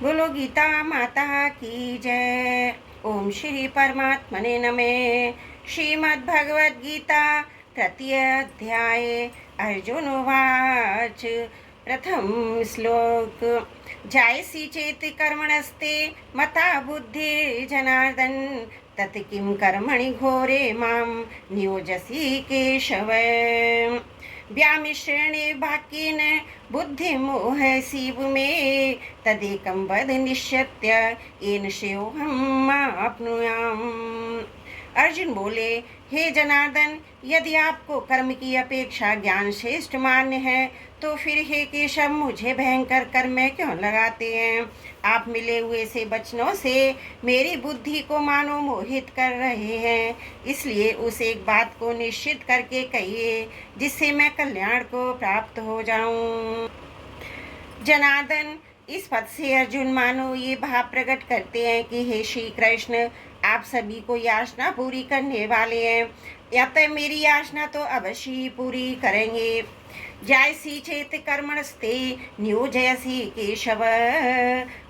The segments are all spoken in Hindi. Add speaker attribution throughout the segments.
Speaker 1: बोलो गीता माता की जय। ओम श्री परमात्मने नमः। श्रीमद् भगवद गीता तृतीय अध्याय। अर्जुन उवाच। प्रथम श्लोक। जायसी चेत कर्मणस्ते मता बुद्धि जनार्दन तत् किं कर्मणि घोरे मां नियोजसी केशव। व्यामिश्रेणे वाक्येन बुद्धिमोहसीव मे तदेकं वद निश्चित्य येन श्रेयोऽहम् आप्नुयाम्। अर्जुन बोले, हे जनार्दन, यदि आपको कर्म की अपेक्षा ज्ञान श्रेष्ठ मान्य है तो फिर हे केशव मुझे भयंकर कर्म में क्यों लगाते हैं। आप मिले हुए से वचनों से मेरी बुद्धि को मानो मोहित कर रहे हैं, इसलिए उस एक बात को निश्चित करके कहिए जिससे मैं कल्याण को प्राप्त हो जाऊं। जनार्दन, इस पद से अर्जुन मानो ये भाव प्रकट करते हैं कि हे श्री कृष्ण, आप सभी को याचना पूरी करने वाले हैं, अतः मेरी याचना तो अवश्य ही पूरी करेंगे। जायसी चेत कर्मणस्ते नियोजयसी केशव।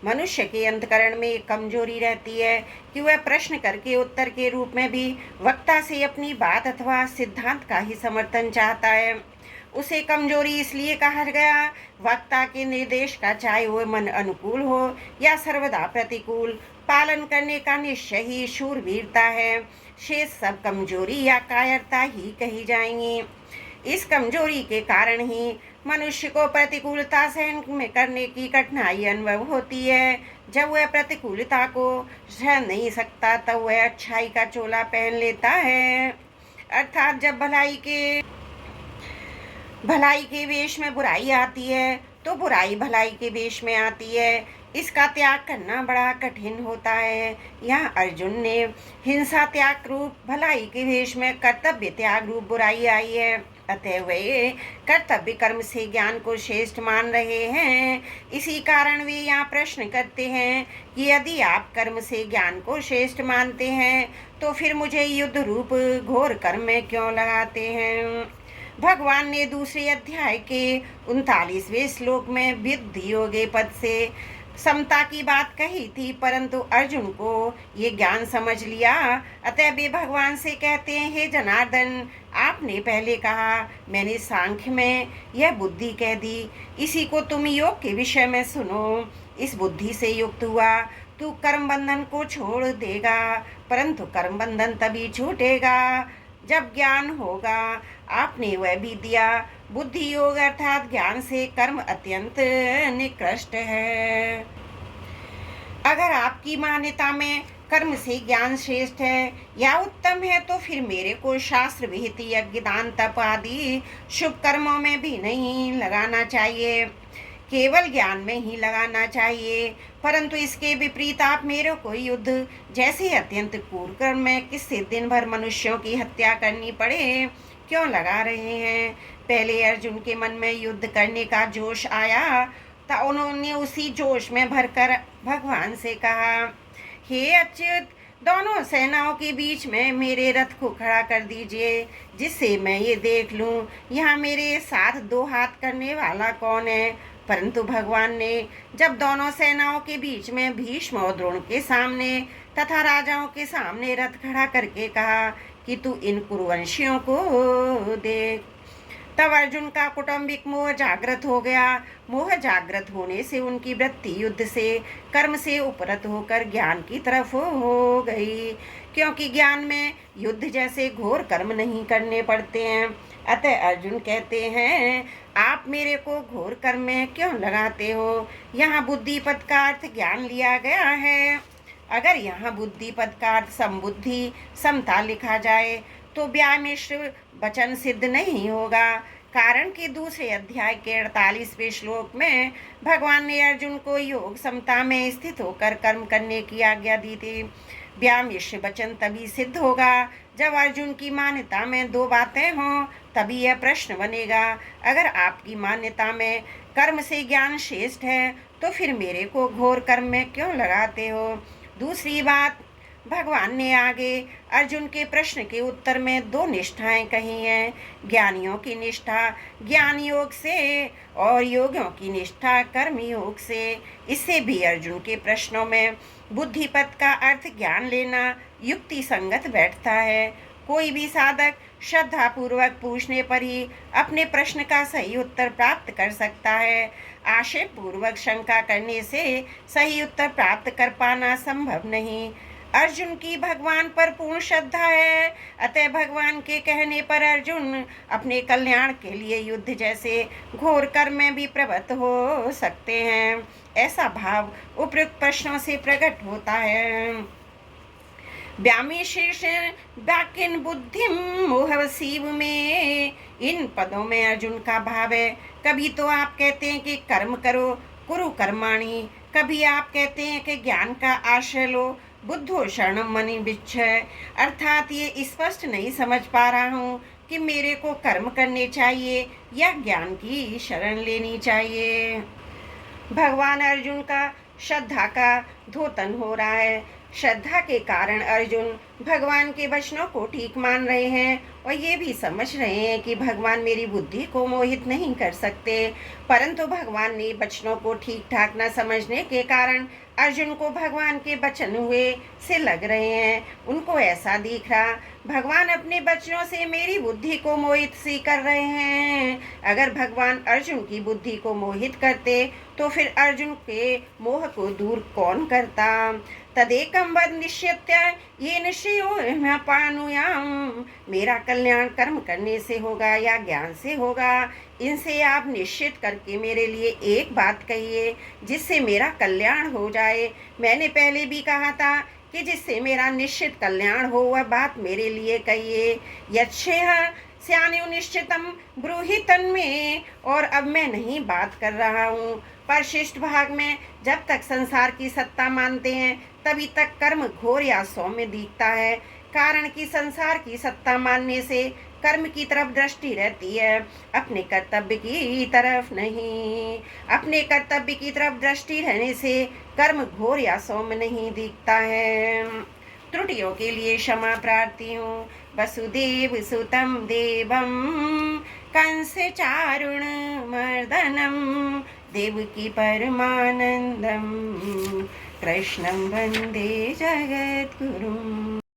Speaker 1: मनुष्य के अंतकरण में कमजोरी रहती है कि वह प्रश्न करके उत्तर के रूप में भी वक्ता से अपनी बात अथवा सिद्धांत का ही समर्थन चाहता है। उसे कमजोरी इसलिए कहा गया, वक्ता के निर्देश का चाहे वह मन अनुकूल हो या सर्वदा प्रतिकूल पालन करने का निश्चय ही शूरवीरता है। शेष सब कमजोरी या कायरता ही कही जाएंगी। इस कमजोरी के कारण ही मनुष्य को प्रतिकूलता सहन करने की कठिनाई अनुभव होती है। जब वह प्रतिकूलता को सहन नहीं सकता तब वह अच्छाई का चोला पहन लेता है, अर्थात जब भलाई के वेश में बुराई आती है तो बुराई भलाई के वेश में आती है। इसका त्याग करना बड़ा कठिन होता है। यहाँ अर्जुन ने हिंसा त्याग रूप भलाई के वेश में कर्तव्य त्याग रूप बुराई आई है, अतः वे कर्तव्य कर्म से ज्ञान को श्रेष्ठ मान रहे हैं। इसी कारण वे यहाँ प्रश्न करते हैं कि यदि आप कर्म से ज्ञान को श्रेष्ठ मानते हैं तो फिर मुझे युद्ध रूप घोर कर्म में क्यों लगाते हैं। भगवान ने दूसरे अध्याय के 39वें श्लोक में बुद्धि योगे पद से समता की बात कही थी, परंतु अर्जुन को ये ज्ञान समझ लिया, अतः वे भगवान से कहते हैं, हे जनार्दन, आपने पहले कहा, मैंने सांख्य में यह बुद्धि कह दी, इसी को तुम योग के विषय में सुनो। इस बुद्धि से युक्त हुआ तू कर्म बंधन को छोड़ देगा, परंतु कर्म बंधन तभी छूटेगा जब ज्ञान होगा। आपने वह भी दिया। बुद्धि योग अर्थात ज्ञान से कर्म अत्यंत निकृष्ट है। अगर आपकी मान्यता में कर्म से ज्ञान श्रेष्ठ है या उत्तम है तो फिर मेरे को शास्त्र विहित यज्ञ दान तप आदि शुभ कर्मों में भी नहीं लगाना चाहिए, केवल ज्ञान में ही लगाना चाहिए। परंतु इसके विपरीत आप मेरे को युद्ध जैसे अत्यंत क्रूर कर्म में किससे दिन भर मनुष्यों की हत्या करनी पड़े क्यों लगा रहे हैं। पहले अर्जुन के मन में युद्ध करने का जोश आया तो उन्होंने उसी जोश में भरकर भगवान से कहा, हे अच्युत, दोनों सेनाओं के बीच में मेरे रथ को खड़ा कर दीजिए जिससे मैं ये देख लूं यहाँ मेरे साथ दो हाथ करने वाला कौन है। परंतु भगवान ने जब दोनों सेनाओं के बीच में भीष्म और द्रोण के सामने तथा राजाओं के सामने रथ खड़ा करके कहा कि तू इन कुरुवंशियों को देख, तब अर्जुन का कौटुंबिक मोह जागृत हो गया। मोह जागृत होने से उनकी वृत्ति युद्ध से कर्म से उपरत होकर ज्ञान की तरफ हो गई, क्योंकि ज्ञान में युद्ध जैसे घोर कर्म नहीं करने पड़ते हैं। अतः अर्जुन कहते हैं, आप मेरे को घोर कर्म में क्यों लगाते हो। यहाँ बुद्धि पद का अर्थ ज्ञान लिया गया है। अगर यहाँ बुद्धि पद का अर्थ समबुद्धि समता लिखा जाए तो व्यामिश्र वचन सिद्ध नहीं होगा, कारण कि दूसरे अध्याय के 48वें श्लोक में भगवान ने अर्जुन को योग समता में स्थित होकर कर्म करने की आज्ञा दी थी। व्यामिश्र वचन तभी सिद्ध होगा जब अर्जुन की मान्यता में दो बातें हों, तभी यह प्रश्न बनेगा। अगर आपकी मान्यता में कर्म से ज्ञान श्रेष्ठ है तो फिर मेरे को घोर कर्म में क्यों लगाते हो। दूसरी बात, भगवान ने आगे अर्जुन के प्रश्न के उत्तर में दो निष्ठाएं कही हैं। ज्ञानियों की निष्ठा ज्ञान योग से और योगियों की निष्ठा कर्म योग से। इससे भी अर्जुन के प्रश्नों में बुद्धिपद का अर्थ ज्ञान लेना युक्ति संगत बैठता है। कोई भी साधक श्रद्धा पूर्वक पूछने पर ही अपने प्रश्न का सही उत्तर प्राप्त कर सकता है। आक्षेप पूर्वक शंका करने से सही उत्तर प्राप्त कर पाना संभव नहीं। अर्जुन की भगवान पर पूर्ण श्रद्धा है, अतः भगवान के कहने पर अर्जुन अपने कल्याण के लिए युद्ध जैसे घोर कर्म में भी प्रवृत्त हो सकते हैं। ऐसा भाव उपयुक्त प्रश्नों से प्रकट होता है। व्यामी शीर्ष व्याकिन बुद्धि मोहवसीव में, इन पदों में अर्जुन का भाव है। कभी तो आप कहते हैं कि कर्म करो कुरु कर्माणि, कभी आप कहते हैं कि ज्ञान का आश्रय लो बुद्धो शरणम मनि बिच्छ। अर्थात ये स्पष्ट नहीं समझ पा रहा हूँ कि मेरे को कर्म करने चाहिए या ज्ञान की शरण लेनी चाहिए। भगवान अर्जुन का श्रद्धा का धोतन हो रहा है। श्रद्धा के कारण अर्जुन भगवान के वचनों को ठीक मान रहे हैं और ये भी समझ रहे हैं कि भगवान मेरी बुद्धि को मोहित नहीं कर सकते, परंतु भगवान ने वचनों को ठीक ठाक न समझने के कारण अर्जुन को भगवान के वचन हुए से लग रहे हैं। उनको ऐसा दिख रहा भगवान अपने वचनों से मेरी बुद्धि को मोहित सी कर रहे हैं। अगर भगवान अर्जुन की बुद्धि को मोहित करते तो फिर अर्जुन के मोह को दूर कौन करता। तदेकम वद निश्चित्य ये निश्चयो न पानुयाम, मेरा कल्याण कर्म करने से होगा या ज्ञान से होगा, इनसे आप निश्चित करके मेरे लिए एक बात कहिए जिससे मेरा कल्याण हो जाए। मैंने पहले भी कहा था कि जिससे मेरा निश्चित कल्याण हो वह बात मेरे लिए कहिए। यच्छेह स्यान्यो निश्चितम ब्रूहि तन्मे, और अब मैं नहीं बात कर रहा हूँ। पर शिष्ट भाग में जब तक संसार की सत्ता मानते हैं तभी तक कर्म घोर या सौम्य दिखता है, कारण कि संसार की सत्ता मानने से कर्म की तरफ दृष्टि रहती है, अपने कर्तव्य की तरफ नहीं। अपने कर्तव्य की तरफ दृष्टि रहने से कर्म घोर या सौम्य नहीं दिखता है। त्रुटियों के लिए क्षमा प्रार्थी हूँ। वसुदेव सुतम देवम कंस चारुण मर्दनम देवकी परमानंदम कृष्णं वंदे जगद्गुरुम्।